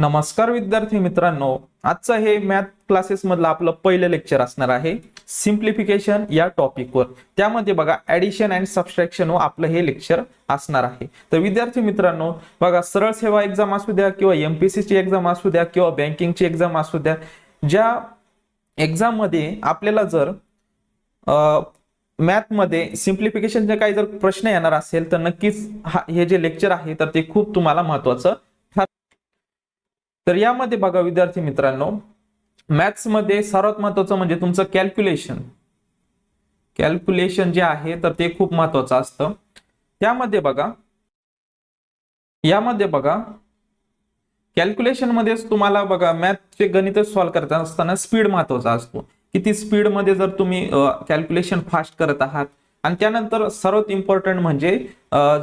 नमस्कार विद्यार्थी मित्रांनो, आजचं हे मॅथ क्लासेस मधलं आपलं पहिलं लेक्चर असणार आहे सिम्प्लिफिकेशन या टॉपिकवर। त्यामध्ये बघा ऍडिशन अँड सबट्रॅक्शन व आपलं हे लेक्चर असणार आहे। तर विद्यार्थी मित्रांनो बघा, सरळ सेवा एक्झाम असू द्या किंवा एमपीएससी ची एक्झाम असू द्या किंवा बँकिंगची एक्झाम असू द्या, ज्या एक्झाम मध्ये आपल्याला जर मॅथ मध्ये सिम्प्लिफिकेशनचे काही जर प्रश्न येणार असेल तर नक्कीच हे जे लेक्चर आहे तर ते खूप तुम्हाला महत्त्वाचं। तर यामध्ये बघा विद्यार्थी मित्रांनो, मॅथ्स मध्ये सर्वात महत्त्वाचं म्हणजे तुमचं कॅल्क्युलेशन जे आहे तर ते खूप महत्त्वाचं असतं। यामध्ये बघा कॅल्क्युलेशन मध्ये तुम्हाला बघा मॅथचे गणित सॉल्व्ह करत असताना स्पीड महत्त्वाचा असतो। किती स्पीड मध्ये जर तुम्ही कॅल्क्युलेशन फास्ट करत आहात, आणि त्यानंतर सर्वात इम्पॉर्टंट म्हणजे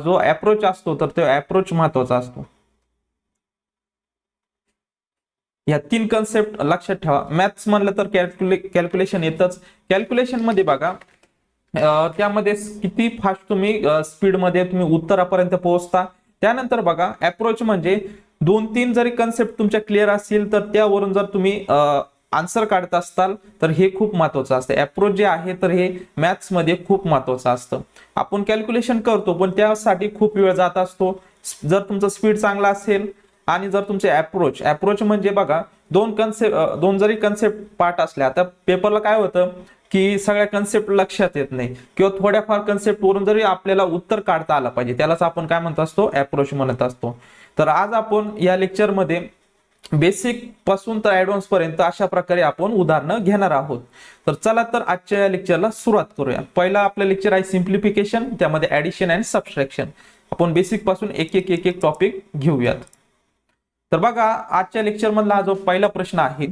जो अप्रोच असतो तर तो अप्रोच महत्त्वाचा असतो। या तीन कन्सेप्ट लक्षात ठेवा। मॅथ्स म्हणलं तर कॅल्क्युलेशन येतच। कॅल्क्युलेशन मध्ये बघा त्यामध्ये किती फास्ट तुम्ही स्पीड मध्ये तुम्ही उत्तरापर्यंत पोहोचता। त्यानंतर बघा अप्रोच म्हणजे 2-3 जरी कन्सेप्ट तुमच्या क्लिअर असतील तर त्यावरून जर तुम्ही आन्सर काढत असताल तर हे खूप महत्त्वाचं असतं। अप्रोच जे आहे तर हे मॅथ्स मध्ये खूप महत्त्वाचं असतं। आपण कॅल्क्युलेशन करतो पण त्यासाठी खूप वेळ जात असतो। जर तुमचं स्पीड चांगला असेल आणि जर तुमचे अप्रोच म्हणजे बघा दोन जरी कन्सेप्ट पार्ट असल्या, आता पेपरला काय होतं की सगळ्या कन्सेप्ट लक्षात येत नाही किंवा थोड्याफार कन्सेप्ट वरून जरी आपल्याला उत्तर काढता आलं पाहिजे, त्यालाच आपण काय म्हणत असतो, अप्रोच म्हणत असतो। तर आज आपण या लेक्चर मध्ये बेसिक पासून तर ऍडव्हान्स पर्यंत अशा प्रकारे आपण उदाहरणं घेणार आहोत। तर चला तर आजच्या या लेक्चरला सुरुवात करूया। पहिला आपलं लेक्चर आहे सिम्प्लिफिकेशन, त्यामध्ये ऍडिशन अँड सबट्रॅक्शन। आपण बेसिक पासून एक एक टॉपिक घेऊयात। तर बघा आजच्या लेक्चर मधला हा जो पहिला प्रश्न आहे,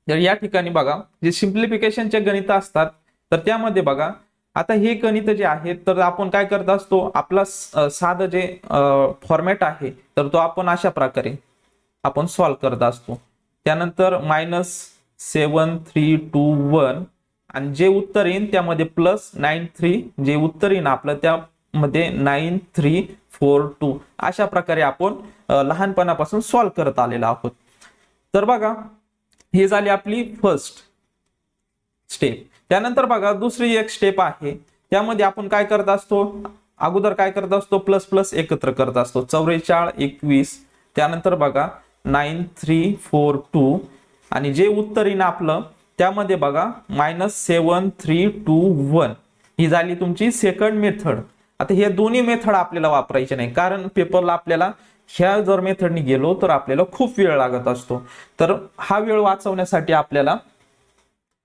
तर या ठिकाणी बघा जे सिम्प्लिफिकेशनचे गणित असतात तर त्यामध्ये बघा आता हे गणित जे आहेत तर आपण काय करत असतो, आपला साधं जे फॉर्मॅट आहे तर तो आपण अशा प्रकारे आपण सॉल्व्ह करत असतो। त्यानंतर -7 3 2 1 आणि जे उत्तर येईल त्यामध्ये +9 3, जे उत्तर येईल आपलं त्यामध्ये 9 3 4 2 अशा प्रकारे आपण लहानपणापासून सॉल्व्ह करत आलेलो आहोत। तर बघा ही झाली आपली फर्स्ट स्टेप। त्यानंतर बघा दुसरी एक स्टेप आहे, त्यामध्ये आपण काय करत असतो, अगोदर काय करत असतो, प्लस प्लस एकत्र करत असतो। 44 21, त्यानंतर बघा 9 3 4 2 आणि जे उत्तर येईल आपलं त्यामध्ये बघा -7 3 2 1 ही झाली तुमची सेकंड मेथड। आता हे दोन्ही मेथड आपल्याला वापरायचे नाही, कारण पेपरला आपल्याला ह्या जर मेथडनी गेलो तर आपल्याला खूप वेळ लागत असतो। तर हा वेळ वाचवण्यासाठी आपल्याला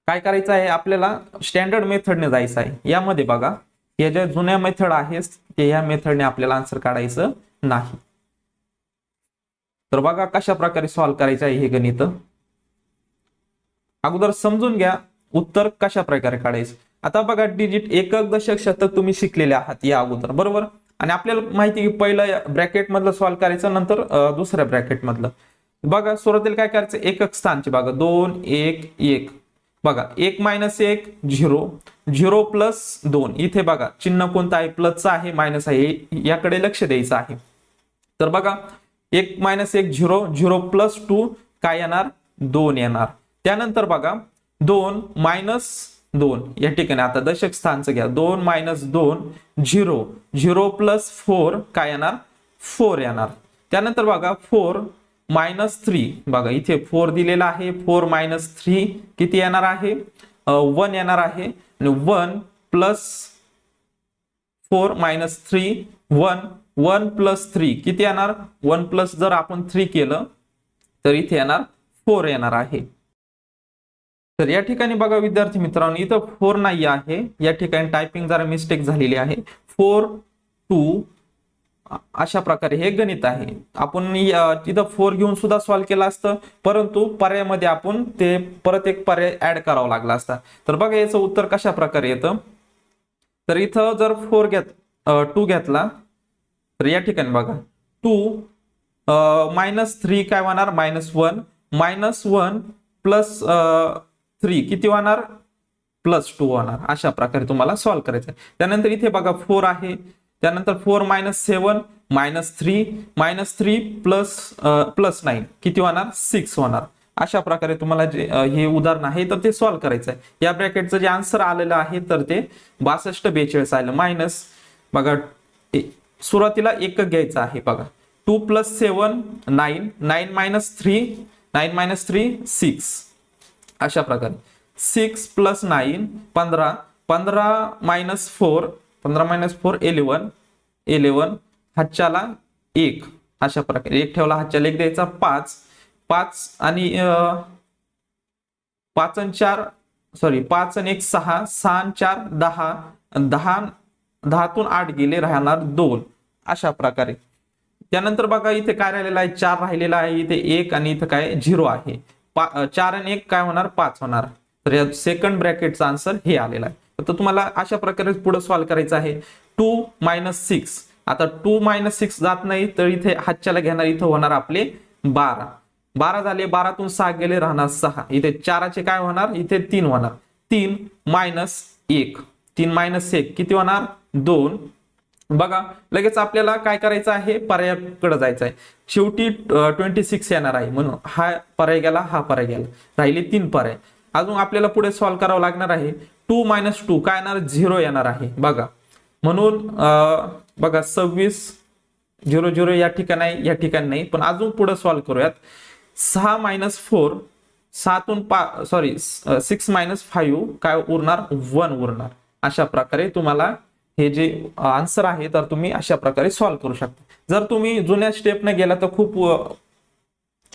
काय करायचं आहे, आपल्याला स्टँडर्ड मेथडने जायचं आहे। यामध्ये बघा या ज्या जुन्या मेथड आहेत ते या मेथडने आपल्याला आन्सर काढायचं नाही। तर बघा कशा प्रकारे सॉल्व्ह करायचं आहे हे गणित। अगोदर समजून घ्या उत्तर कशा प्रकारे काढायचं। आता बघा डिजिट, एकक, दशक, शतक तुम्ही शिकलेले आहात या अगोदर, बरोबर। आणि आपल्याला माहिती की पहिलं ब्रॅकेट मधलं सॉल्व्ह करायचं, नंतर दुसऱ्या ब्रॅकेट मधलं। बघा सुरुवातीला काय करायचं, एकक स्थानचे बघा 2 1 1, बघा 1 -1 0 0 +2, इथे बघा चिन्ह कोणतं आहे, प्लसचं आहे मायनस आहे, याकडे लक्ष द्यायचं आहे। तर बघा 1 -1 0 0 +2 काय येणार, 2 येणार। त्यानंतर बघा 2 -2 या ठिकाणी आता दशक स्थानचं घ्या, 2 -2 0 0 +4 काय येणार, 4 येणार। त्यानंतर बघा 4 -3, बघा इथे 4 दिलेला आहे, 4 -3 किती येणार आहे, 1 येणार आहे। आणि 1 +4 -3 1 1 +3 किती येणार, 1 प्लस जर आपण 3 केलं तर इथे येणार 4 येणार आहे। तर या ठिकाणी बघा विद्यार्थी मित्रांनो इथं 4 नाही आहे, या ठिकाणी टायपिंग जरा मिस्टेक झालेली आहे। 4 2 अशा प्रकारे हे गणित आहे। आपण तिथं 4 घेऊन सुद्धा सॉल्व्ह केलं असतं, परंतु पर्यायामध्ये आपण ते परत एक पर्याय ऍड करावा लागला असता। तर बघा याचं उत्तर कशा प्रकारे येतं, तर इथं जर 2 घेतला तर या ठिकाणी बघा 2 -3 काय होणार, -1 -1 +3 किती होणार, +2 होणार। अशा प्रकारे तुम्हाला सॉल्व्ह करायचं आहे। त्यानंतर इथे बघा 4 आहे, त्यानंतर 4 - 7 -3 प्लस 9 किती होणार 6 होणार. अशा प्रकारे तुम्हाला जे हे उदाहरण आहे तर ते सॉल्व्ह करायचं आहे. या ब्रॅकेटचं जे आन्सर आलेलं आहे तर ते 62 42 आलं. मायनस बघा सुरुवातीला एक घ्यायचं आहे बघा. 2 + 7 9 9 - 3 6 अशा प्रकारे 6 + 9 15 15 - 4 11 हातच्याला 1 अशा प्रकारे 1 ठेवला हातच्याला 1 द्यायचा 5 आणि 5 आणि 4 सॉरी 5 आणि 1 6 6 आणि 4 10 10तून 8 गेले राहणार 2 अशा प्रकारे. त्यानंतर बघा इथे काय राहिलेलं आहे 4 राहिलेला आहे, इथे 1 आणि इथे काय 0 आहे. 4 आणि 1 काय होणार 5 होणार. तर या सेकंड ब्रॅकेटचा आन्सर हे आलेला आहे. तर तुम्हाला अशा प्रकारे पुढे सॉल्व्ह करायचं आहे. 2 - 6 आता 2 - 6 जात नाही तर इथे हातच्याला घेणार, इथे होणार आपले 12 झाले. 12तून 6 गेले राहणार 6. इथे 4चे काय होणार इथे 3 होणार. 3 - 1 3 - 1 किती होणार 2. बघा लगेच आपल्याला काय करायचं आहे पर्यायाकडे जायचं आहे. शेवटी 26 येणार आहे म्हणून हा पर्याय गेला, हा पर्याय गेला, राहिले 3 पर्याय. अजून आपल्याला पुढे सॉल्व्ह करावं लागणार आहे. 2 - 2 काय येणार 0 येणार आहे बघा. म्हणून बघा 26 0 0 या ठिकाणी नाही पण अजून पुढे सॉल्व्ह करूयात. 6 - 4 6तून 6 - 5 काय उरणार 1 उरणार. अशा प्रकारे तुम्हाला हे जे आन्सर आहे तर तुम्ही अशा प्रकारे सॉल्व्ह करू शकता. जर तुम्ही जुन्या स्टेपने गेला तर खूप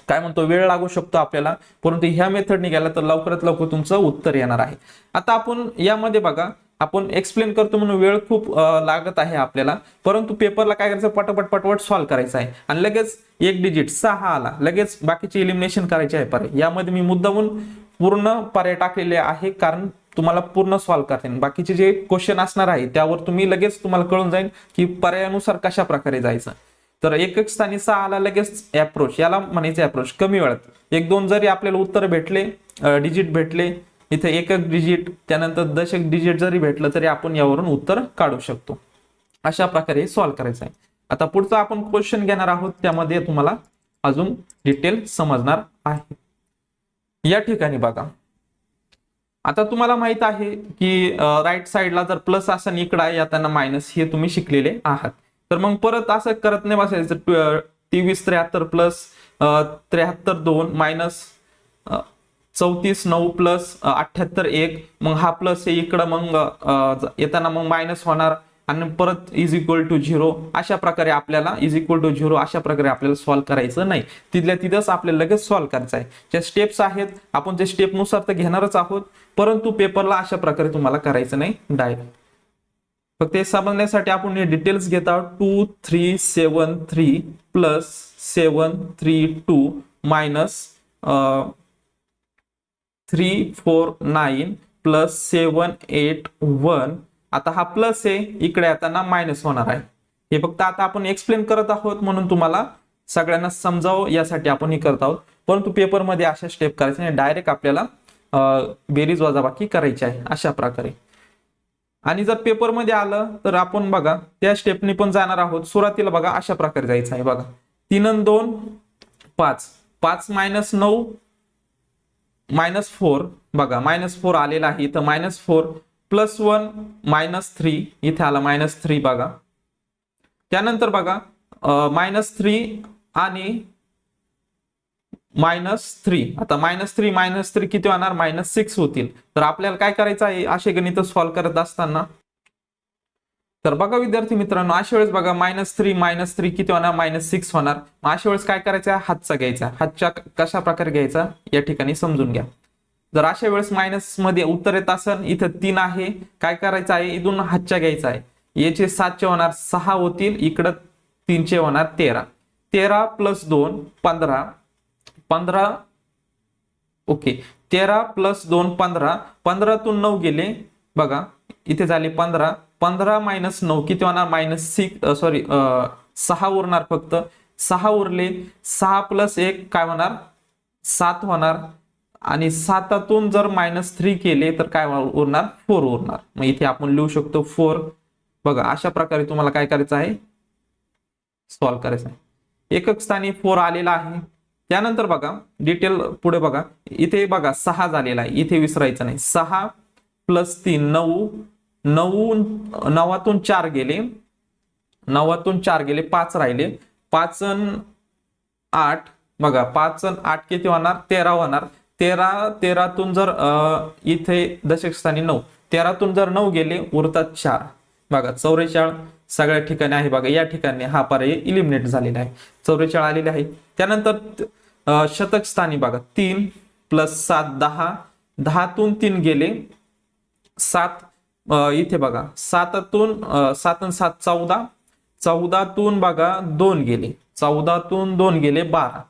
काय म्हणतो वेळ लागू शकतो आपल्याला, परंतु ह्या मेथडने गेला तर लवकरात लवकर तुमचं उत्तर येणार आहे. आता आपण यामध्ये बघा आपण एक्सप्लेन करतो म्हणून वेळ खूप लागत आहे आपल्याला, परंतु पेपरला काय करायचं पटापट सॉल्व्ह करायचं आहे आणि लगेच एक डिजिट 6 आला लगेच बाकीचे इलिमिनेशन करायचे आहे पर्याय. यामध्ये मी मुद्दामून पूर्ण पर्याय टाकलेले आहे कारण तुम्हाला पूर्ण सॉल्व्ह करता येईल. बाकीचे जे क्वेश्चन असणार आहे त्यावर तुम्ही लगेच तुम्हाला कळून जाईल की पर्यायानुसार कशा प्रकारे जायचं. तर एक स्थानी 6 आला लगेच अप्रोच, याला म्हणायचं अप्रोच कमी वेळात 1-2 जरी आपल्याला उत्तर भेटले डिजिट भेटले इथे एक डिजिट त्यानंतर दशक डिजिट जरी भेटलं तरी आपण यावरून उत्तर काढू शकतो. अशा प्रकारे सॉल्व्ह करायचं आहे. आता पुढचा आपण क्वेश्चन घेणार आहोत त्यामध्ये तुम्हाला अजून डिटेल समजणार आहे. या ठिकाणी बघा आता तुम्हाला माहित आहे की राईट साइडला जर प्लस असेल इकडे येताना मायनस हे तुम्ही शिकलेले आहात. तर मग परत असं करत नाही बसायचं. 23 73 प्लस 73 2 मायनस 34 9 प्लस 78 1 मग हा प्लस आहे इकडं मग येताना मग मायनस होणार आणि परत इज इक्वल टू 0 अशा प्रकारे आपल्याला इज इक्वल टू 0 अशा प्रकारे आपल्याला सॉल्व्ह करायचं नाही. तिथल्या तिथंच आपल्याला लगेच सॉल्व्ह करायचं आहे. ज्या स्टेप्स आहेत आपण त्या स्टेपनुसार तर घेणारच आहोत, परंतु पेपरला अशा प्रकारे तुम्हाला करायचं नाही डायरेक्ट. फक्त हे समजण्यासाठी आपण हे डिटेल्स घेत आहोत. 2 3 7 3 प्लस 7 3 2 मायनस 3 4 9 प्लस 7 8 1. आता हा प्लस आहे इकडे येताना मायनस होणार आहे. हे फक्त आता आपण एक्सप्लेन करत आहोत म्हणून तुम्हाला सगळ्यांना समजावं यासाठी आपण हे करत आहोत, परंतु पेपरमध्ये अशा स्टेप करायचे नाही. डायरेक्ट आपल्याला बेरीज वजाबाकी करायची आहे अशा प्रकारे. आणि जर पेपरमध्ये आलं तर आपण बघा त्या स्टेपनी पण जाणार आहोत. सुरुवातीला बघा अशा प्रकारे जायचं आहे बघा. 3 आणि 2 5 5 मायनस 9 मायनस 4 बघा मायनस 4 आलेला आहे इथं मायनस 4 प्लस 1 मायनस 3 इथे आला मायनस 3 बघा. त्यानंतर बघा मायनस 3 आणि -3 आता -3 किती होणार -6 होतील. तर आपल्याला काय करायचं आहे असे गणित सॉल्व्ह करत असताना. तर बघा विद्यार्थी मित्रांनो अशा वेळेस बघा -3 किती होणार -6 होणार. अशा वेळेस काय करायचं हातचा घ्यायचा. हातच्या कशा प्रकारे घ्यायचा या ठिकाणी समजून घ्या. जर अशा वेळेस मायनस मध्ये उत्तर येत असेल इथं 3 आहे काय करायचं आहे इथून हातच्या घ्यायचा आहे. याचे 7चे होणार 6 होतील इकडं 3चे होणार 13 13 प्लस 2 15 15 ओके 13 प्लस 2 15 15तून 9 गेले बघा इथे झाले 15 15 मायनस 9 किती होणार -6 सॉरी 6 उरणार फक्त 6 उरले 6 प्लस 1 काय होणार 7 होणार आणि 7तून जर -3 केले तर काय उरणार 4 उरणार. मग इथे आपण लिहू शकतो 4 बघा अशा प्रकारे तुम्हाला काय करायचं आहे, सॉल्व्ह करायचं आहे. एकक स्थानी 4 आलेला आहे. त्यानंतर बघा डिटेल पुढे बघा, इथे बघा 6 झालेला आहे, इथे विसरायचं नाही. 6 + 3 9, 9तून 4 गेले, 9तून 4 गेले, 5 राहिले. 5 आणि 8 बघा, 5 आणि 8 किती होणार, 13 होणार. 13तून जर इथे दशक स्थानी 9, 13तून जर 9 गेले उरतात 4. बघा 44 सगळ्या ठिकाणी आहे. बघा या ठिकाणी हा पर्याय इलिमिनेट झालेला आहे, 44 आलेले आहे. त्यानंतर शतक स्थानी बघा 3 + 7 10, 10तून 3 गेले 7, इथे बघा 7तून 7 आणि 7 14, 14तून बघा 2 गेले, 14तून 2 गेले 12,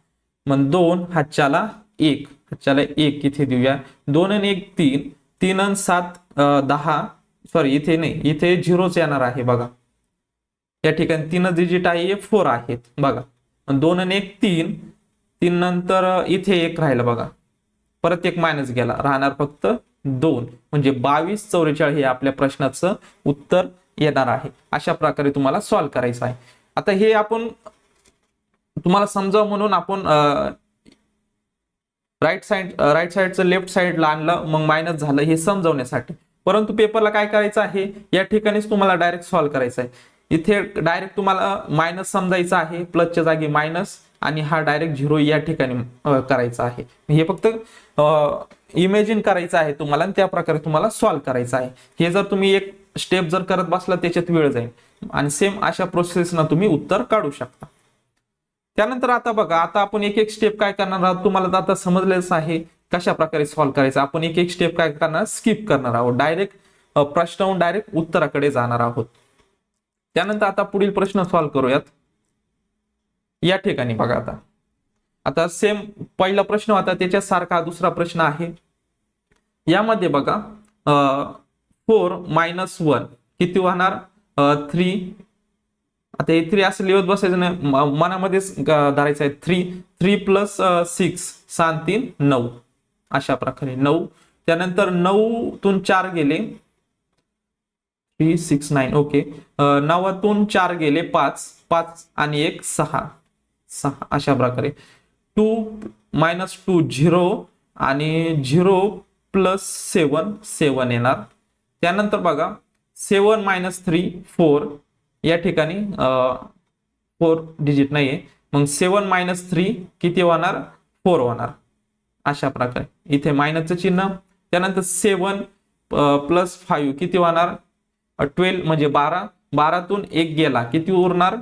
मग 2 हातच्याला 1, हातच्याला 1 इथे देऊया. 2 आणि 1 3, 3 आणि 7 10, सॉरी इथे नाही, इथे 0च येणार आहे. बघा या ठिकाणी 3 डिजिट आहे, 4 आहेत. बघा 2 आणि 1 3, 3 नंतर इथे 1 राहिलं. बघा परत 1 मायनस गेला, राहणार फक्त 2, म्हणजे 22 44 हे आपल्या प्रश्नाचं उत्तर येणार आहे. अशा प्रकारे तुम्हाला सॉल्व्ह करायचं आहे. आता हे आपण तुम्हाला समजावं म्हणून आपण राईट साईडचं लेफ्ट साईडला आणलं, मग मायनस झालं हे समजवण्यासाठी. परंतु पेपरला काय करायचं आहे, या ठिकाणीच तुम्हाला डायरेक्ट सॉल्व्ह करायचं आहे. इथे डायरेक्ट तुम्हाला मायनस समजायचं आहे, प्लसच्या जागी मायनस, आणि हा डायरेक्ट 0 या ठिकाणी करायचा आहे. हे फक्त इमेजिन करायचं आहे तुम्हाला, आणि त्या प्रकारे तुम्हाला सॉल्व्ह करायचं आहे. हे जर तुम्ही एक स्टेप जर करत बसला त्याच्यात वेळ जाईल, आणि सेम अशा प्रोसेसनं तुम्ही उत्तर काढू शकता. त्यानंतर आता बघा, आता आपण एक एक स्टेप काय करणार आहोत, तुम्हाला आता समजलेच आहे कशा प्रकारे सॉल्व्ह करायचं. आपण एक एक स्टेप काय करणार, स्किप करणार आहोत, डायरेक्ट प्रश्नाहून डायरेक्ट उत्तराकडे जाणार आहोत. त्यानंतर आता पुढील प्रश्न सॉल्व्ह करूयात. या ठिकाणी बघा, आता सेम पहिला प्रश्न होता त्याच्यासारखा दुसरा प्रश्न आहे. यामध्ये बघा 4 - 1 किती होणार, 3. आता हे 3 असं लिहत बसायचं नाही, मनामध्येच धरायचं आहे. 3 + 6 6 3 9, अशा प्रकारे 9. त्यानंतर 9तून 4 गेले, 3 6 9, ओके. 9तून 4 गेले 5, 5 आणि 1 6, 6 अशा प्रकारे. 2 - 2 0, आणि 0 + 7 7 येणार. त्यानंतर बघा 7 - 3 4, या ठिकाणी 4 डिजिट नाहीये, मग 7 - 3 किती होणार, 4 होणार. अशा प्रकारे इथे मायनसचं चिन्ह. त्यानंतर 7 + 5 किती होणार, 12 म्हणजे 12. 12तून 1 गेला किती उरणार,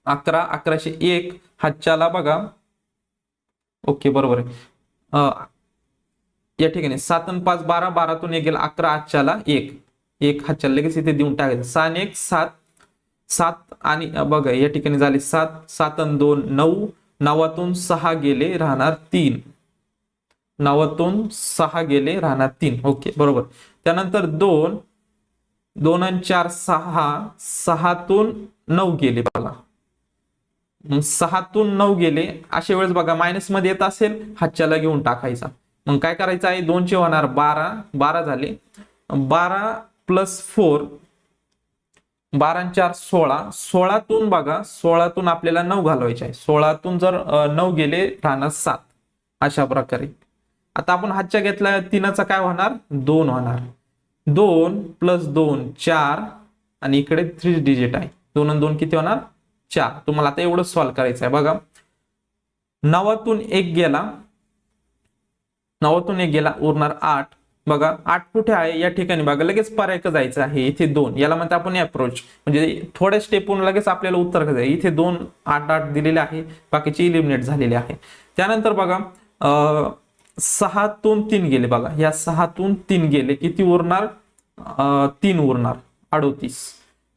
11. 1101 हातच्याला बघा, ओके बरोबर आहे. या ठिकाणी 7 आणि 5 12, 12तून 1 गेला 11, हातच्याला 1 हातच्याला लगेच इथे देऊन टाकायचं. 6 आणि 1 7, 7 आणि बघा या ठिकाणी झाले 7, 7 आणि 2 9, 9तून 6 गेले राहणार 3, 9तून 6 गेले राहणार 3, ओके बरोबर. त्यानंतर 2 आणि 4 6, 6तून 9 गेले बघा, 6तून 9 गेले. अशा वेळेस बघा मायनस मध्ये येत असेल, हातच्याला घेऊन टाकायचा. मग काय करायचं आहे, 2चे होणार 12, 12 झाले. 12 + 4, 12 आणि 4 16, 16तून बघा 16तून आपल्याला 9 घालवायचे आहे. 16तून जर 9 गेले राहणार 7, अशा प्रकारे. आता आपण हातच्या घेतला 3चा काय होणार, 2 होणार. 2 + 2 4, आणि इकडे 3 डिजिट आहे. 2 आणि 2 किती होणार, 4. तुम्हाला आता एवढं सॉल्व्ह करायचं आहे. बघा 9तून 1 गेला, 9तून 1 गेला उरणार 8. बघा 8 कुठे आहे, या ठिकाणी बघा लगेच पर्याय जायचं आहे. इथे 2, याला म्हणतो आपण अप्रोच, म्हणजे थोड्या स्टेपवरून लगेच आपल्याला उत्तर करायचं आहे. इथे 2 8 8 दिलेले आहे, बाकीचे इलिमिनेट झालेले आहे. त्यानंतर बघा 6तून 3 गेले, बघा या 6तून 3 गेले किती उरणार, 3 उरणार 38.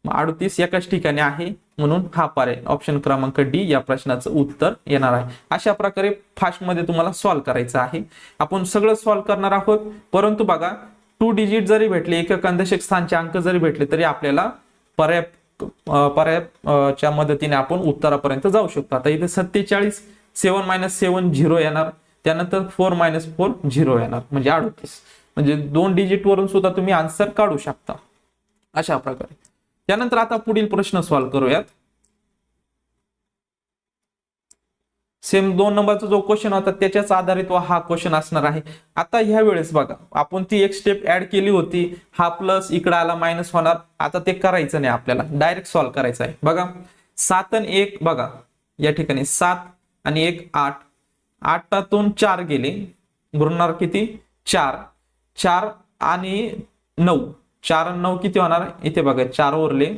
38 एकाच ठिकाणी आहे, म्हणून हा पर्याय ऑप्शन क्रमांक डी या प्रश्नाचं उत्तर येणार आहे. अशा प्रकारे फास्ट मध्ये तुम्हाला सॉल्व्ह करायचं आहे. आपण सगळं सॉल्व्ह करणार आहोत, परंतु बघा 2 डिजिट जरी भेटले, एकक आणि दशक स्थानचे अंक जरी भेटले, तरी आपल्याला पर्यायाच्या मदतीने आपण उत्तरापर्यंत जाऊ शकतो. आता इथे 47, 7 - 7 0 येणार. त्यानंतर 4 - 4 0 येणार, म्हणजे 38. म्हणजे 2 डिजिट वरून सुद्धा तुम्ही आन्सर काढू शकता. अशा प्रकारे त्यानंतर आता पुढील प्रश्न सॉल्व्ह करूयात. सेम 2 नंबरचा जो क्वेश्चन होता त्याच्याच आधारित हा क्वेश्चन असणार आहे. आता ह्या वेळेस बघा आपण ती एक स्टेप ऍड केली होती, हा प्लस इकडे आला मायनस होणार. आता ते करायचं नाही, आपल्याला डायरेक्ट सॉल्व्ह करायचं आहे. बघा 7 आणि 1 बघा या ठिकाणी 7 आणि 1 8, 8तून 4 गेले उरणार किती 4, 4 आणि 9, 4 आणि 9 किती होणार इथे बघा 4 उरले,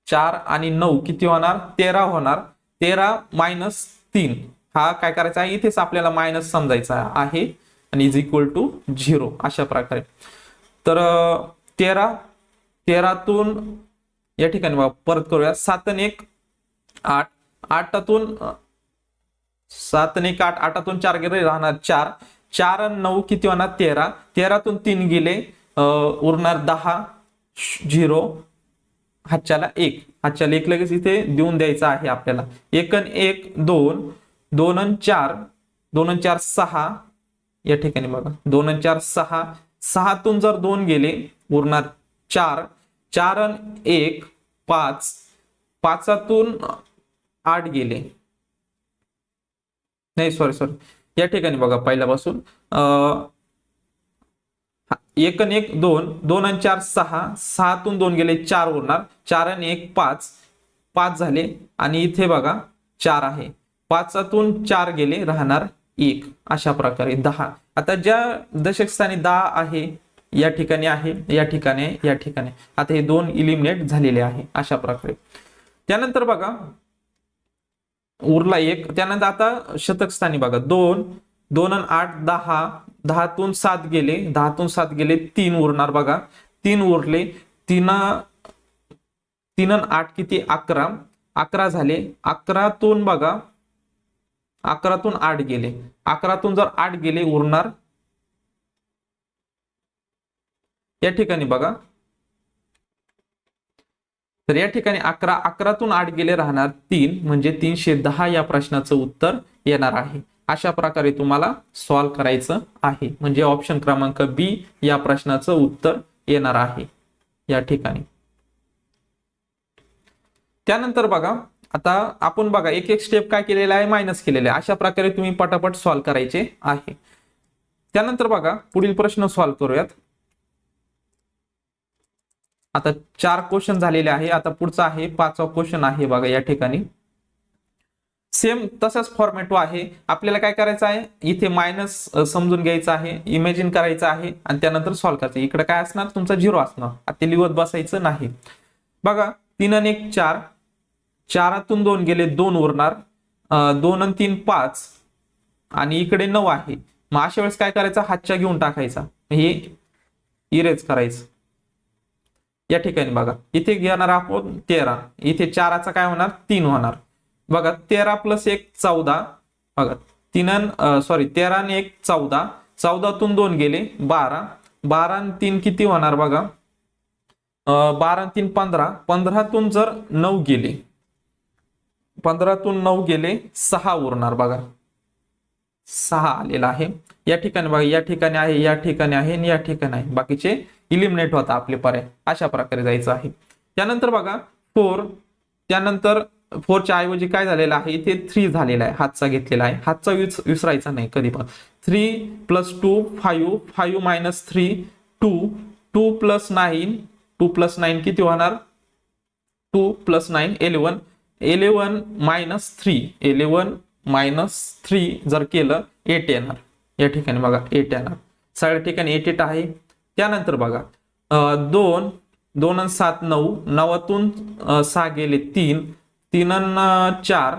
4 आणि 9 किती होणार 13 होणार. 13 मायनस 3 हा काय करायचा आहे इथेच आपल्याला मायनस समजायचा आहे आणि इज इक्वल टू 0 अशा प्रकारे. तर 13तून या ठिकाणी बघा परत करूया 7 आणि 1 8, 8तून 7 आणि 1 8, 8तून 4 गेले राहणार 4, 4 आणि 9 किती होणार 13, 13तून 3 गेले उरणार 10 0 हातच्याला 1, हातच्याला 1 लगेच इथे देऊन द्यायचा आहे आपल्याला. 1 आणि 1 2, 2 आणि 4, 2 आणि 4 6 या ठिकाणी बघा 2 आणि 4 6, 6तून जर 2 गेले उरणार 4, 4 आणि 1 5, 5तून 8 गेले नाही सॉरी या ठिकाणी बघा पहिल्यापासून 1 आणि 1 2, 2 आणि 4 6, 6तून 2 गेले 4 उरणार, 4 आणि 1 5, 5 झाले आणि इथे बघा 4 आहे, 5तून 4 गेले राहणार 1 अशा प्रकारे 10. आता ज्या दशक स्थानी 10 आहे या ठिकाणी आहे, या ठिकाणी आहे, या ठिकाणी. आता हे 2 इलिमिनेट झालेले आहे अशा प्रकारे. त्यानंतर बघा उरला 1. त्यानंतर आता शतक स्थानी बघा 2, 2 आणि 8 10, 10तून 7 गेले, 10तून 7 गेले 3 उरणार बघा 3 उरले, 3 आणि 8 किती 11, 11 झाले. 11तून बघा 11तून 8 गेले, 11तून जर 8 गेले उरणार या ठिकाणी बघा तर या ठिकाणी 11, 11तून 8 गेले राहणार 3 म्हणजे 310 या प्रश्नाचं उत्तर येणार आहे. अशा प्रकारे तुम्हाला सॉल्व्ह करायचं आहे. म्हणजे ऑप्शन क्रमांक बी या प्रश्नाचं उत्तर येणार आहे या ठिकाणी. त्यानंतर बघा आता आपण बघा एक एक स्टेप काय केलेला आहे मायनस केलेला आहे. अशा प्रकारे तुम्ही पटापट सॉल्व्ह करायचे आहे. त्यानंतर बघा पुढील प्रश्न सॉल्व्ह करूयात. आता 4 क्वेश्चन झालेले आहे. आता पुढचा आहे 5वा क्वेश्चन आहे बघा या ठिकाणी सेम तसाच फॉर्मॅट आहे. आपल्याला काय करायचं आहे इथे मायनस समजून घ्यायचं आहे, इमॅजिन करायचं आहे आणि त्यानंतर सॉल्व्ह करायचं. इकडे काय असणार तुमचा 0 असणार, ते लिहत बसायचं नाही. बघा 3 आणि 1 4, 4तून 2 गेले 2 उरणार, 2 आणि 3 5 आणि इकडे 9 आहे. मग अशा वेळेस काय करायचं हातच्या घेऊन टाकायचा, हे इरेज करायचं. या ठिकाणी बघा इथे घेणार आपण 13, इथे 4चा काय होणार 3 होणार बघा 13 प्लस 1 14 बघा 13 आणि 1 14, 14तून 2 गेले 12, 12 आणि 3 किती होणार बघा 12 आणि 3 15, 15तून जर 9 गेले 15तून 9 गेले 6 उरणार बघा 6 आलेला आहे. या ठिकाणी बघा या ठिकाणी आहे, या ठिकाणी आहे आणि या ठिकाणी आहे, बाकीचे इलिमिनेट होता आपले पर्याय. अशा प्रकारे जायचं आहे. त्यानंतर बघा 4, त्यानंतर 4च्या ऐवजी काय झालेलं आहे इथे 3 झालेला आहे, हातचा घेतलेला आहे. हातचा विसरायचा नाही कधी पण. 3 + 2 5, 5 - 3 2, 2 + 9, 2 + 9 किती होणार 2 + 9 11, 11 - 3, 11 - 3 जर केलं 8 येणार. या ठिकाणी बघा 8 येणार, सगळ्या ठिकाणी 8 आहे. त्यानंतर बघा 2, 2 आणि 7 9, 9तून 6 गेले 3, 3 आणि 4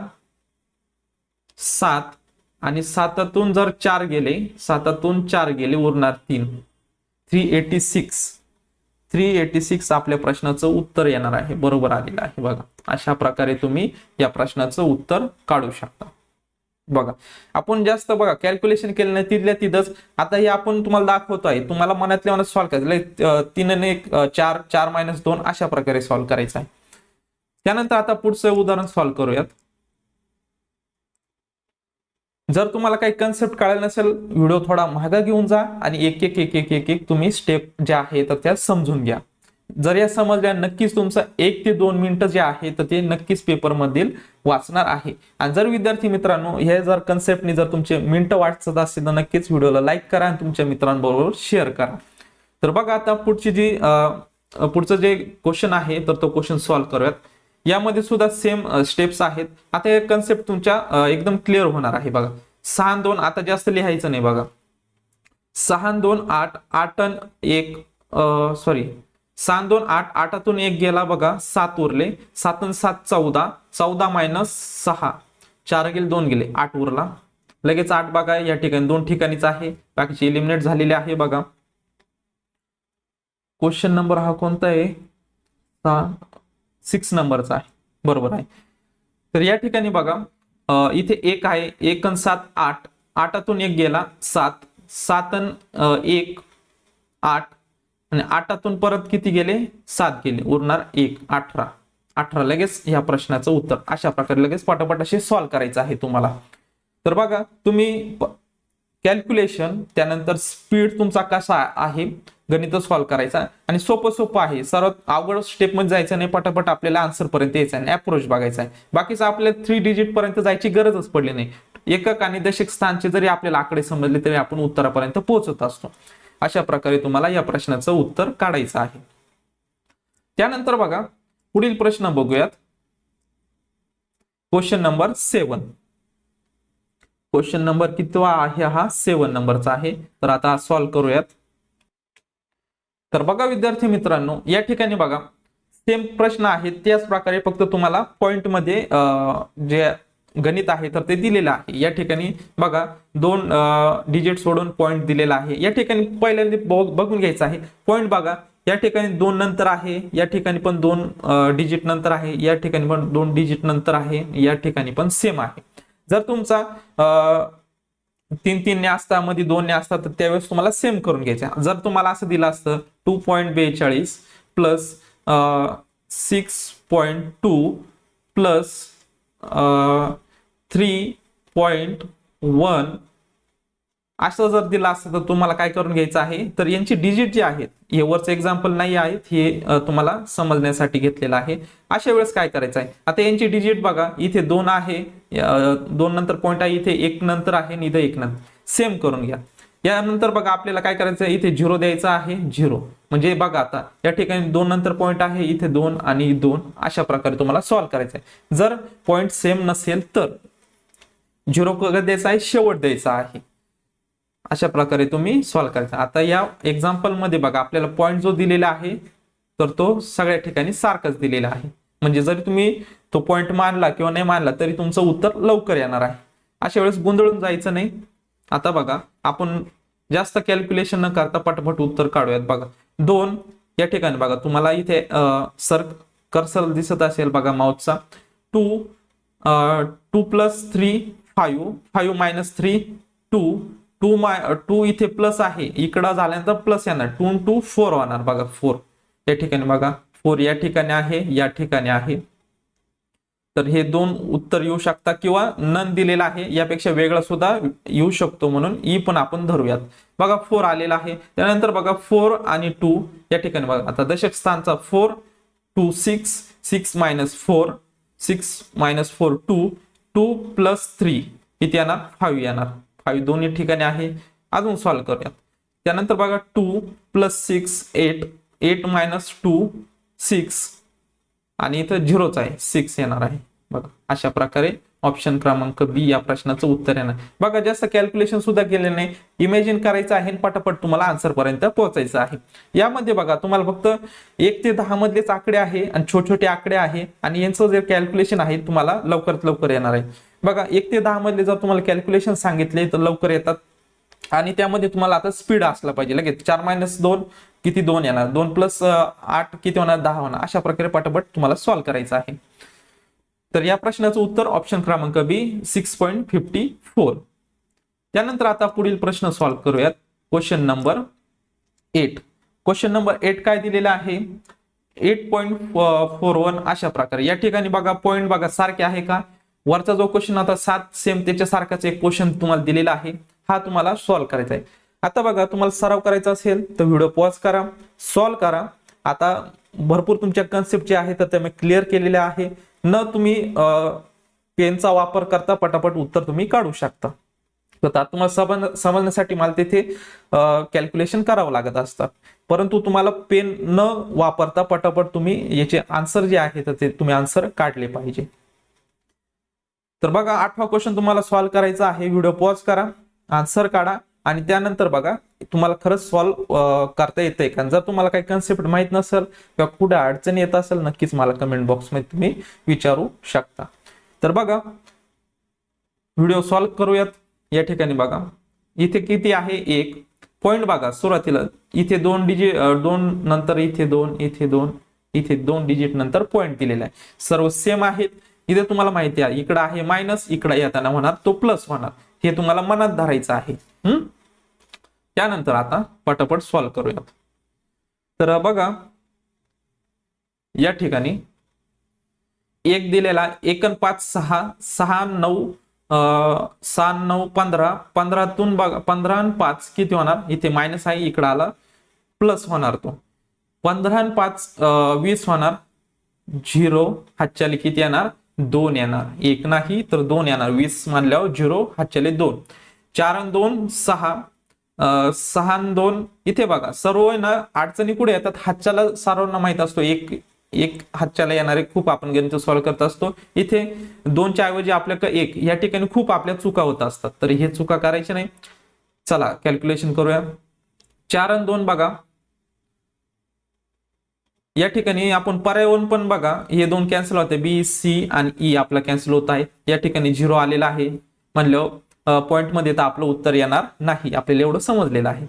7 आणि 7तून जर 4 गेले 7तून 4 गेले उरणार 3, 386, 386 आपल्या प्रश्नाचं उत्तर येणार आहे. बरोबर आलेलं आहे बघा. अशा प्रकारे तुम्ही या प्रश्नाचं उत्तर काढू शकता. बघा आपण जास्त बघा कॅल्क्युलेशन केलं नाही तिथल्या तिथंच. आता हे आपण तुम्हाला दाखवतो आहे, तुम्हाला मनातल्या मनात सॉल्व्ह करायचं. 3 आणि 1 4, 4 - 2 अशा प्रकारे सॉल्व्ह करायचं आहे. त्यानंतर आता पुढचं उदाहरण सॉल्व्ह करूयात. जर तुम्हाला काही कन्सेप्ट कळायला नसेल व्हिडिओ थोडा मागे घेऊन जा आणि एक एक तुम्ही स्टेप ज्या आहेत त्या समजून घ्या. जर या समजल्या नक्कीच तुमचं 1 ते 2 मिनिटं जे आहे तर ते नक्कीच पेपर मधील वाचणार आहे. आणि जर विद्यार्थी मित्रांनो हे जर कन्सेप्टने जर तुमचे मिनिटं वाचत असेल तर नक्कीच व्हिडिओला लाईक करा आणि तुमच्या मित्रांबरोबर शेअर करा. तर बघा आता पुढचं जे क्वेश्चन आहे तर तो क्वेश्चन सॉल्व्ह करूयात. यामध्ये सुद्धा सेम स्टेप्स आहेत. आता हे कन्सेप्ट तुमच्या एकदम क्लिअर होणार आहे. बघा 6 आणि 2 आता जास्त लिहायचं नाही. बघा 6 आणि 2 8, 8 आणि 1 सॉरी 6 आणि 2 8, 8तून 1 गेला बघा 7 उरले. 7 आणि 7 14, 14 मायनस 6 4 गेले 2 गेले 8 उरला. लगेच 8 बघा या ठिकाणी 2 ठिकाणीच आहे, बाकीचे एलिमिनेट झालेले आहे. बघा क्वेश्चन नंबर हा कोणता आहे? 6 नंबरचा आहे. बरोबर आहे. तर या ठिकाणी बघा इथे 1 आहे. 1 आणि 7 8, 8तून 1 गेला 7, 7 आणि 1 8 आणि 8तून परत किती गेले? 7 गेले, उरणार 1 18. 18 लगेच ह्या प्रश्नाचं उत्तर. अशा प्रकारे लगेच पटापट असे सॉल्व्ह करायचं आहे तुम्हाला. तर बघा तुम्ही कॅल्क्युलेशन त्यानंतर स्पीड तुमचा कसा आहे गणित सॉल्व्ह करायचा आणि सोपं आहे. सर्वात अवघड स्टेप मध्ये जायचं नाही, पटापट आपल्याला आन्सर पर्यंत यायचं आहे, अप्रोच बघायचा आहे. बाकीचं आपल्याला 3 डिजिट पर्यंत जायची गरजच पडली नाही. एकक आणि दशक स्थानचे जरी आपल्याला आकडे समजले तरी आपण उत्तरापर्यंत पोहोचत असतो. अशा प्रकारे तुम्हाला या प्रश्नाचं उत्तर काढायचं आहे. त्यानंतर बघा पुढील प्रश्न बघूयात. Question number 7. क्वेश्चन नंबर कितवा आहे? हा 7 नंबरचा आहे. तर आता सॉल्व्ह करूयात. तर बघा विद्यार्थी मित्रांनो या ठिकाणी बघा सेम प्रश्न आहे, त्याच प्रकारे फक्त तुम्हाला पॉइंट मध्ये जे गणित आहे तर ते दिलेलं आहे. या ठिकाणी बघा 2 डिजिट सोडून पॉइंट दिलेला आहे. या ठिकाणी पहिल्यांदा बघून घ्यायचं आहे. पॉइंट बघा या ठिकाणी 2 नंतर आहे, या ठिकाणी पण 2 डिजिट नंतर आहे, या ठिकाणी पण 2 डिजिट नंतर आहे, या ठिकाणी पण सेम आहे. जर तुमचा 3 ने असता मध्ये 2 ने असता तर त्यावेळेस तुम्हाला सेम करून घ्यायचा. जर तुम्हाला असं दिलं असतं 2.42 प्लस 6.2 प्लस 3.1 असं जर दिलं असतं तर तुम्हाला काय करून घ्यायचं आहे? तर यांची डिजिट जे आहेत हे वरचं एक्झाम्पल नाही आहेत, हे तुम्हाला समजण्यासाठी घेतलेलं आहे. अशा वेळेस काय करायचं आहे? आता यांची डिजिट बघा इथे 2 आहे, 2 नंतर पॉइंट आहे, इथे 1 नंतर आहे आणि इथे 1 नंतर. सेम करून घ्या. यानंतर बघा आपल्याला काय करायचं आहे? इथे 0 द्यायचा आहे 0. म्हणजे बघा आता या ठिकाणी 2 नंतर पॉइंट आहे, इथे 2 आणि 2. अशा प्रकारे तुम्हाला सॉल्व्ह करायचं आहे. जर पॉइंट सेम नसेल तर 0 कधी द्यायचा आहे? शेवट द्यायचा आहे. अशा प्रकारे तुम्ही सॉल्व्ह करायचा. आता या एक्झाम्पल मध्ये बघा आपल्याला पॉइंट जो दिलेला आहे तर तो सगळ्या ठिकाणी सारखाच दिलेला आहे. म्हणजे जरी तुम्ही तो पॉइंट मानला किंवा नाही मानला तरी तुमचं उत्तर लवकर येणार आहे. अशा वेळेस गोंधळून जायचं नाही. आता बघा आपण जास्त कॅल्क्युलेशन न करता पटपट उत्तर काढूयात. बघा 2 या ठिकाणी बघा तुम्हाला इथे कर्सर दिसत असेल बघा माउसचा. 2 प्लस 3 5, 5 मायनस 3 2, 2 इथे प्लस आहे, इकडं झाल्यानंतर प्लस येणार, 2 आणि 2 4 होणार. बघा 4 या ठिकाणी बघा 4 या ठिकाणी आहे, या ठिकाणी आहे. तर हे 2 उत्तर येऊ शकतात किंवा नन दिलेला आहे यापेक्षा वेगळा सुद्धा येऊ शकतो, म्हणून ई पण आपण धरूयात. बघा 4 आलेला आहे. त्यानंतर बघा 4 आणि 2 या ठिकाणी बघा आता दशक स्थानचा 4 2 6, 6 मायनस 4, 6 मायनस 4 2, 2 प्लस 3 किती येणार? 5 येणार. 5 दोन्ही ठिकाणी आहे. अजून सॉल्व्ह करूयात. त्यानंतर बघा 2 प्लस 6 8, 8 मायनस 2 6 आणि इथं 0च आहे, 6 येणार आहे. बघा अशा प्रकारे ऑप्शन क्रमांक बी या प्रश्नाचं उत्तर येणार. बघा जास्त कॅल्क्युलेशन सुद्धा केले नाही, इमॅजिन करायचं आहे, पटापट तुम्हाला आन्सर पर्यंत पोहोचायचं आहे. यामध्ये बघा तुम्हाला फक्त 1 ते 10 मधलेच आकडे आहे आणि छोटे छोटे आकडे आहे आणि यांचं जे कॅल्क्युलेशन आहे तुम्हाला लवकरात लवकर येणार आहे. बघा 1 ते 10 मधले जर तुम्हाला कॅल्क्युलेशन सांगितले तर लवकर येतात आणि त्यामध्ये तुम्हाला आता स्पीड असला पाहिजे. लगेच 4 मायनस 2 किती? 2 येणार. 2 प्लस 8 किती होणार? 10 होणार. अशा प्रकारे पटापट तुम्हाला सॉल्व्ह करायचं आहे. तर या प्रश्नाचं उत्तर ऑप्शन क्रमांक बी 6.54. त्यानंतर आता पुढील प्रश्न सॉल्व्ह करूयात. Question number 8. क्वेश्चन नंबर 8 काय दिलेला आहे? 8.41 अशा प्रकारे. या ठिकाणी बघा पॉइंट बघा सारखे आहे का? वरचा जो क्वेश्चन आता 7 सेम त्याच्या सारखाच एक क्वेश्चन तुम्हाला दिलेला आहे, हा तुम्हाला सॉल्व्ह करायचा आहे. आता बघा तुम्हाला सराव करायचा असेल तर व्हिडिओ पॉज करा, सॉल्व्ह करा आता भरपूर तुमच्या कन्सेप्ट जे आहे तर ते मी क्लिअर केलेले आहे. न तुम्ही पेनचा वापर करता पटापट उत्तर तुम्ही काढू शकता. तर आता तुम्हाला समजण्यासाठी मला तिथे कॅल्क्युलेशन करावं लागत असतं, परंतु तुम्हाला पेन न वापरता पटापट तुम्ही याचे आन्सर जे आहे तर ते तुम्ही आन्सर काढले पाहिजे. तर बघा 8वा क्वेश्चन तुम्हाला सॉल्व्ह करायचा आहे. व्हिडिओ पॉज करा, आन्सर काढा आणि त्यानंतर बघा तुम्हाला खरंच सॉल्व्ह करता येतंय का. जर तुम्हाला काही कन्सेप्ट माहित नसेल किंवा कुठे अडचण येत असेल नक्कीच मला कमेंट बॉक्समध्ये तुम्ही विचारू शकता. तर बघा व्हिडिओ सॉल्व्ह करूयात. या ठिकाणी बघा इथे किती आहे 1 पॉइंट बघा सुरुवातीला इथे 2 डिजिट 2 नंतर इथे 2 इथे 2 इथे 2 डिजिट नंतर पॉइंट दिलेला आहे. सर्व सेम आहेत. इथे तुम्हाला माहिती आहे इकडे आहे मायनस, इकडे येताना होणार तो प्लस होणार. हे तुम्हाला मनात धरायचं आहे. त्यानंतर आता पटापट सॉल्व्ह करूयात. तर बघा या ठिकाणी 1 दिलेला 1 आणि 5 6 6 9 6 9 15 15तून बघा 15 आणि 5 किती होणार. इथे मायनस आहे इकडे आला प्लस होणार. तो 15 आणि 5 20 होणार. 0 हातच्याली किती येणार 2 येणार. 1 नाही तर 2 येणार. 20 मानल्यावर 0 हातच्याले 2. 4 आणि 2 6 6 आणि 2 इथे बघा सर्व ना अडचणी कुठे येतात हातच्याला सर्वांना माहित असतो. एक हातच्याला येणारे खूप आपण गणित सॉल्व्ह करत असतो. इथे 2च्या ऐवजी आपल्याकडे 1 या ठिकाणी खूप आपल्या चुका होत असतात. तर हे चुका करायचे नाही. चला कॅल्क्युलेशन करूया. 4 आणि 2 बघा या ठिकाणी आपण पर्यावरण पण बघा हे 2 कॅन्सल होते. बी सी आणि ई आपला कॅन्सल होत आहे. या ठिकाणी 0 आलेला आहे म्हणलं पॉइंट मध्ये तर आपलं उत्तर येणार नाही. आपल्याला एवढं समजलेलं आहे.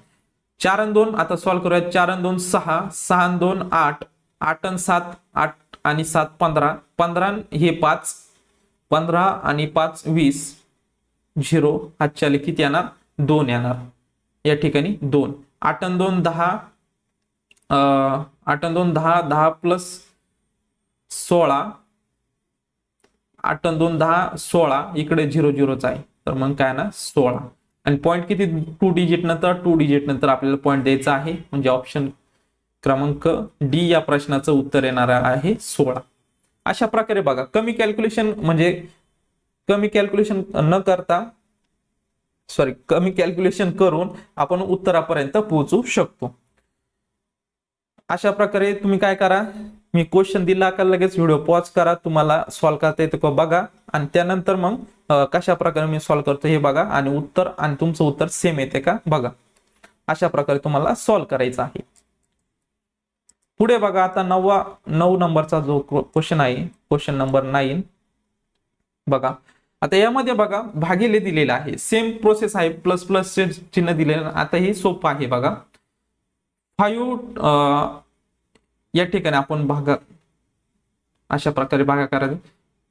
4 आणि 2 आता सॉल्व्ह करूया. 4 आणि 2 6 6 आणि 2 8 8 आणि 7 8 आणि 7 15 15 हे 5 15 आणि 5 20 0 हातच्याला किती येणार 2 येणार. या ठिकाणी 2 8 आणि 2 10 8 आणि 2 10 10 प्लस 16 8 आणि 2 10 16 इकडे 0 0च आहे तर मग काय ना 16 आणि पॉइंट किती 2 डिजिट नंतर आपल्याला पॉइंट द्यायचा आहे. म्हणजे ऑप्शन क्रमांक डी या प्रश्नाचं उत्तर येणार आहे 16. अशा प्रकारे बघा कमी कॅल्क्युलेशन करून आपण उत्तरापर्यंत पोहोचू शकतो. अशा प्रकारे तुम्ही काय करा मी क्वेश्चन दिला का लगेच व्हिडिओ पॉज करा. तुम्हाला सॉल्व्ह करता येतं का बघा आणि त्यानंतर मग कशा प्रकारे मी सॉल्व्ह करतो हे बघा आणि तुमचं उत्तर सेम येते का बघा. अशा प्रकारे तुम्हाला सॉल्व्ह करायचं आहे. पुढे बघा आता 9 नंबरचा जो क्वेश्चन आहे क्वेश्चन नंबर 9 बघा. आता यामध्ये बघा भागिले दिलेला आहे. सेम प्रोसेस आहे. प्लस प्लस चिन्ह दिलेलं. आता हे सोपं आहे बघा. 5 या ठिकाणी आपण अशा प्रकारे भागा करायचा.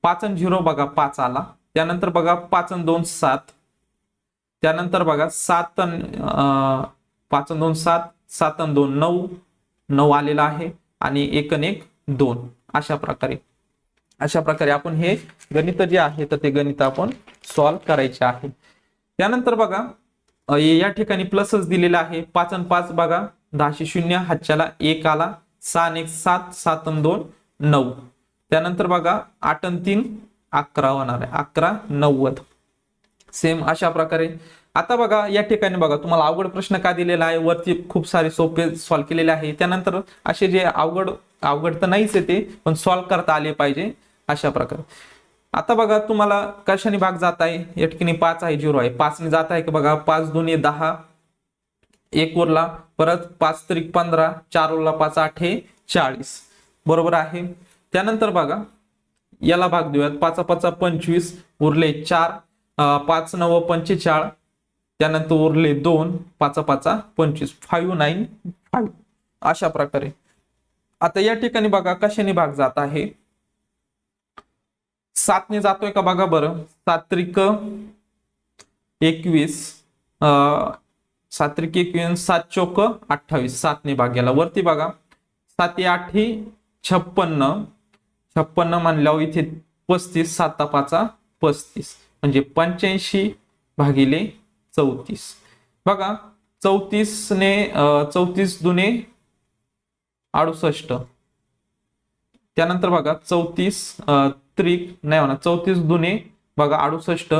5 आणि 0 बघा 5 आला. त्यानंतर बघा 5 आणि 2 7. त्यानंतर बघा 5 आणि 2 7 7 आणि 2 9 9 आलेला आहे आणि 1 आणि 1 2. अशा प्रकारे आपण हे गणित जे आहे तर ते गणित आपण सॉल्व्ह करायचे आहे. त्यानंतर बघा या ठिकाणी प्लसच दिलेला आहे. 5 आणि 5 बघा 10 0 हातच्याला 1 आला. 6 आणि 1 7 7 आणि 2 9. त्यानंतर बघा 8 आणि 3 11 होणार आहे. 11 90. सेम अशा प्रकारे आता बघा या ठिकाणी बघा तुम्हाला अवघड प्रश्न का दिलेला आहे. वरती खूप सारे सोपे सॉल्व्ह केलेले आहे. त्यानंतर असे जे अवघड तर नाहीच येते पण सॉल्व्ह करता आले पाहिजे अशा प्रकारे. आता बघा तुम्हाला कशाने भाग जात आहे. या ठिकाणी 5 आहे 0 आहे. 5 ने जात आहे की बघा 5 2 10 1 उरला परत 5 3 15 4 उरला 5 8 40 बरोबर आहे. त्यानंतर बघा याला भाग देऊयात. 5 5 25 उरले 4 5 9 45 त्यानंतर उरले 2 5 5 25 5 9 5 अशा प्रकारे. आता या ठिकाणी बघा कशाने भाग जात आहे. 7 ने जातोय का बघा बरं. 7 त्रिक 21 7 त्रिक 21 7 चौक 28 7 ने भाग गेला. वरती बघा 7 8 56 56 मानल्यावर इथे 35 7 5 35 म्हणजे 85 भागिले 34 बघा 34 ने 34 दुने 68, त्यानंतर बघा 34 त्रिक नाही होणार, 34 दुने बघा 68,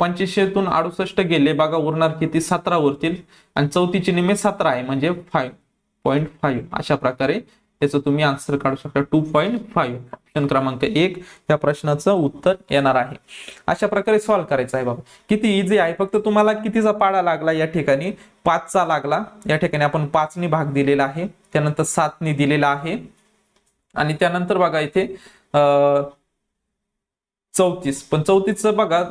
85तून 68 गेले बघा, उरणार किती 17 उरतील, आणि 34ची निम्मे 17 आहे म्हणजे 5.5. अशा प्रकारे त्याचं तुम्ही आन्सर काढू शकता. 2.5 ऑप्शन क्रमांक 1 या प्रश्नाचं उत्तर येणार आहे. अशा प्रकारे सॉल्व्ह करायचं आहे बाबा. किती इझी आहे. फक्त तुम्हाला कितीचा पाडा लागला या ठिकाणी 5चा लागला. या ठिकाणी आपण 5 भाग दिलेला आहे, त्यानंतर 7 दिलेला आहे, आणि त्यानंतर बघा इथे 34, पण 34 बघा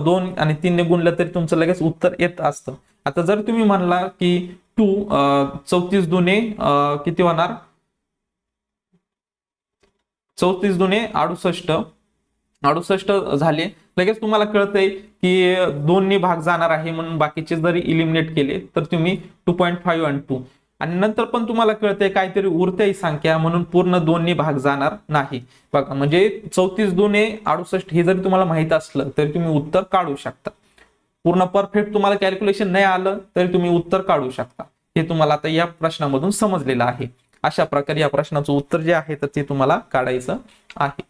2 आणि 3 गुणलं तरी तुमचं लगेच उत्तर येत असतं. आता जर तुम्ही म्हणला की 34 दुने किती होणार, 34 दुने 68 झाले. लगेच तुम्हाला कळतंय की 2 भाग जाणार आहे, म्हणून बाकीचे जरी इलिमिनेट केले तर तुम्ही 2.5 आणि 2, आणि नंतर पण तुम्हाला कळतंय काहीतरी उरत्याही संख्या, म्हणून पूर्ण 2 भाग जाणार नाही बघा. म्हणजे 34 दुने 68 हे जरी तुम्हाला माहित असलं तरी तुम्ही उत्तर काढू शकता. पूर्ण परफेक्ट तुम्हाला कॅल्क्युलेशन नाही आलं तरी तुम्ही उत्तर काढू शकता. हे तुम्हाला आता या प्रश्नामधून समजलेलं आहे. अशा प्रकारे या प्रश्नाचं उत्तर जे आहे तर ते तुम्हाला काढायचं आहे.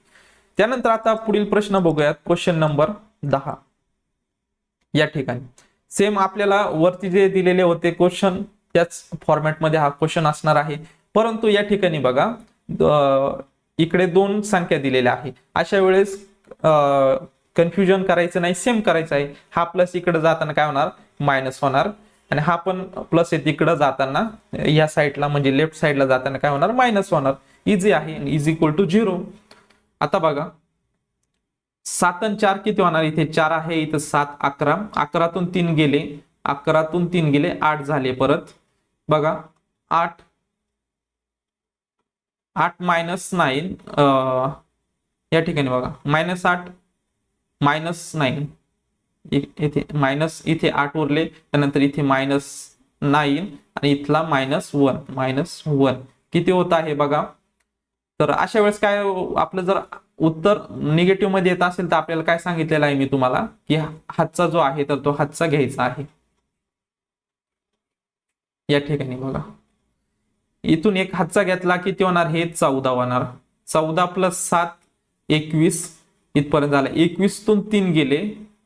त्यानंतर आता पुढील प्रश्न बघूयात. Question number 10. या ठिकाणी सेम आपल्याला वरती जे दिलेले होते क्वेश्चन त्याच फॉर्मॅटमध्ये हा क्वेश्चन असणार आहे, परंतु या ठिकाणी बघा इकडे 2 संख्या दिलेल्या आहे. अशा वेळेस कन्फ्युजन करायचं नाही, सेम करायचं आहे. हा प्लस इकडे जाताना काय होणार, मायनस होणार, आणि हा पण प्लस आहे तिकडे जाताना या साईडला म्हणजे लेफ्ट साईडला जाताना काय होणार, मायनस होणार. इझी आहे. Is equal to 0. आता बघा 7 आणि 4 किती होणार, इथे 4 आहे, इथं 7 11, 11तून 3 गेले, 11तून 3 गेले 8 झाले. परत बघा 8 मायनस 9 या ठिकाणी बघा -8 -9 इथे मायनस, इथे 8 उरले, त्यानंतर इथे -9 आणि इथला -1 किती होत आहे बघा. तर अशा वेळेस काय आपलं जर उत्तर निगेटिव्ह मध्ये येत असेल तर आपल्याला काय सांगितलेलं आहे मी तुम्हाला की हातचा जो आहे तर तो हातचा घ्यायचा आहे. या ठिकाणी बघा इथून एक हातचा घेतला किती होणार, हे 14 होणार. 14 + 7 21 इथपर्यंत झालं. 21तून 3 गेले,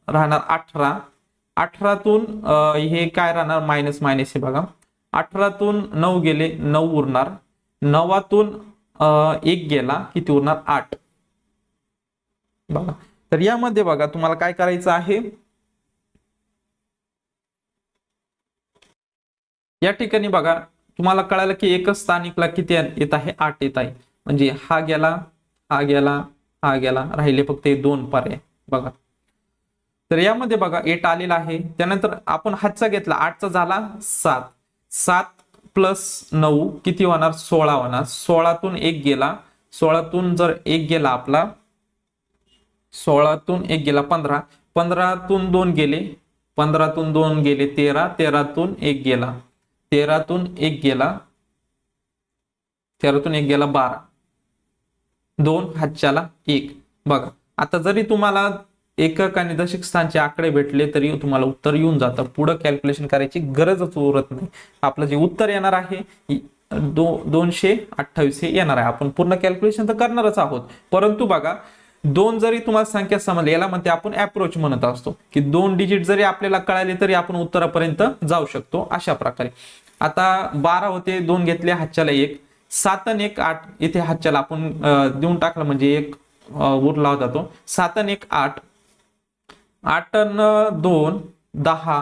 राहणार 18. 18तून हे काय राहणार, मायनस हे बघा. 18तून 9 गेले, 9 उरणार. 9तून 1 गेला, किती उरणार, 8 बघा. तर यामध्ये बघा तुम्हाला काय करायचं आहे, या ठिकाणी बघा तुम्हाला कळालं की एकच स्थानिकला किती येत आहे, 8 येत आहे. म्हणजे हा गेला, हा गेला, हा गेला, राहिले फक्त 2 पर्याय बघा. तर यामध्ये बघा 8 आलेला आहे. त्यानंतर आपण हातचा घेतला, 8चा झाला 7. 7 + 9 किती होणार, 16 होणार. 16तून 1 गेला, 16तून जर 1 गेला आपला, 16तून 1 गेला 15. 15तून 2 गेले, 15तून 2 गेले 13. 13तून 1 गेला, 13तून 1 गेला, 13तून 1 गेला 12. 2 हातच्याला 1 बघा. आता जरी तुम्हाला एकक आणि दशक स्थानचे आकडे भेटले तरी तुम्हाला उत्तर येऊन जातं. पुढे कॅल्क्युलेशन करायची गरजच उरत नाही. आपलं जे उत्तर येणार आहे 228 हे येणार आहे. आपण पूर्ण कॅल्क्युलेशन तर करणारच आहोत, परंतु बघा 2 जरी तुम्हाला संख्या समजली, याला म्हणते आपण अप्रोच म्हणत असतो की 2 डिजिट जरी आपल्याला कळाले तरी आपण उत्तरापर्यंत जाऊ शकतो. अशा प्रकारे आता 12 होते, 2 घेतले, हातच्याला 1. 7 आणि 1 8 इथे हातच्याला आपण देऊन टाकलं म्हणजे 1 उरला होता तो. 7 आणि 1 8. 8 आणि 2 10.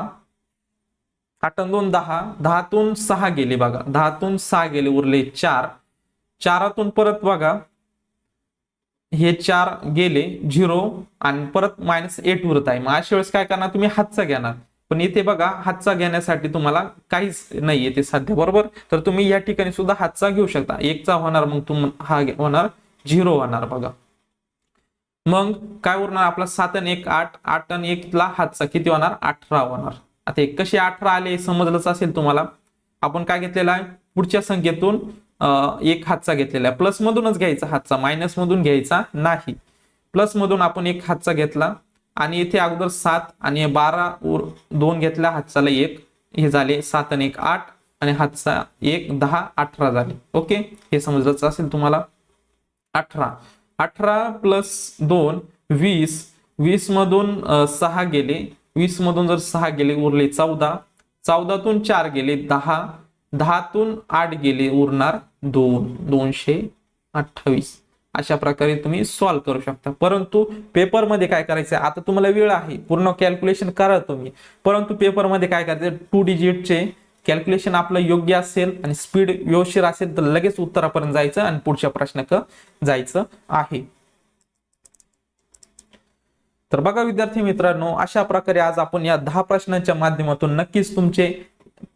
8 आणि 2 10. 10तून 6 गेले बघा, 10तून 6 गेले, उरले 4. 4तून परत बघा हे 4 गेले 0 आणि परत -8 उरत आहे. मग अशा वेळेस काय करणार, तुम्ही हातचा घेणार. पण इथे बघा हातचा घेण्यासाठी तुम्हाला काहीच नाही येते साध्य, बरोबर. तर तुम्ही या ठिकाणी सुद्धा हातचा घेऊ शकता. 1चा होणार, मग हा होणार 0 होणार बघा. मग काय उरणार आपला 7 आणि 1 8. 8 आणि 1 ला हातचा किती होणार, 18 होणार. आता हे कसे 18 आले समजलंच असेल तुम्हाला. आपण काय घेतलेला आहे, पुढच्या संख्येतून एक हातचा घेतलेला आहे. प्लस मधूनच घ्यायचा हातचा, मायनस मधून घ्यायचा नाही. प्लस मधून आपण एक हातचा घेतला आणि इथे अगोदर 7 आणि 12 2 घेतला, हातचाला 1. हे झाले 7 आणि 1 8 आणि हातचा 1 10 18 झाले. ओके, हे समजायचं असेल तुम्हाला. 18 प्लस 2 20, 20 मधून 6 गेले, 20 मधून जर 6 गेले उरले 14, 14तून 4 गेले 10, 10तून 8 गेले उरणार 2, 228. अशा प्रकारे तुम्ही सॉल्व्ह करू शकता. परंतु पेपरमध्ये काय करायचं, आता तुम्हाला वेळ आहे, पूर्ण कॅल्क्युलेशन करा तुम्ही, परंतु पेपरमध्ये काय करायचं, 2 डिजिटचे कॅल्क्युलेशन आपलं योग्य असेल आणि स्पीड व्यवस्थित असेल तर लगेच उत्तरापर्यंत जायचं आणि पुढच्या प्रश्नाक जायचं आहे. तर बघा विद्यार्थी मित्रांनो, अशा प्रकारे आज आपण या 10 प्रश्नांच्या माध्यमातून नक्कीच तुमचे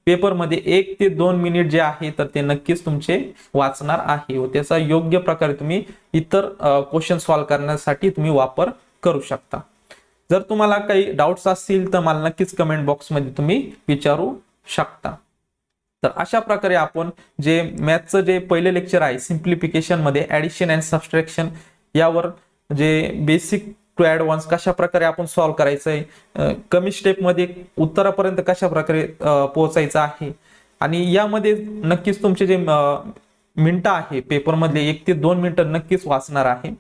पेपरमध्ये 1 ते 2 मिनिट जे आहे तर ते नक्कीच तुमचे वाचणार आहे व त्याचा योग्य प्रकारे तुम्ही इतर क्वेश्चन सॉल्व्ह करण्यासाठी तुम्ही वापर करू शकता. जर तुम्हाला काही डाऊट्स असतील तर मला नक्कीच कमेंट बॉक्समध्ये तुम्ही विचारू शकता. तर अशा प्रकारे आपण जे मॅथचं जे पहिले लेक्चर आहे सिम्प्लिफिकेशन मध्ये ऍडिशन अँड सबट्रॅक्शन यावर जे बेसिक टू ऍडव्हान्स कशा प्रकारे आपण सॉल्व्ह करायचंय, कमी स्टेप मध्ये उत्तरापर्यंत कशा प्रकारे पोहोचायचं आहे आणि यामध्ये नक्कीच तुमचे जे मिनिटं आहे पेपर मधले 1 ते 2 मिनिटं नक्कीच वाचणार आहे.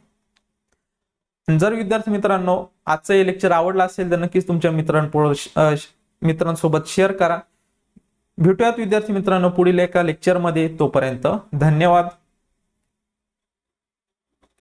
जर विद्यार्थी मित्रांनो आजचं हे लेक्चर आवडलं असेल तर नक्कीच तुमच्या मित्रांसोबत शेअर करा. भेटूयात विद्यार्थी मित्रांनो पुढील एका लेक्चरमध्ये. तोपर्यंत धन्यवाद.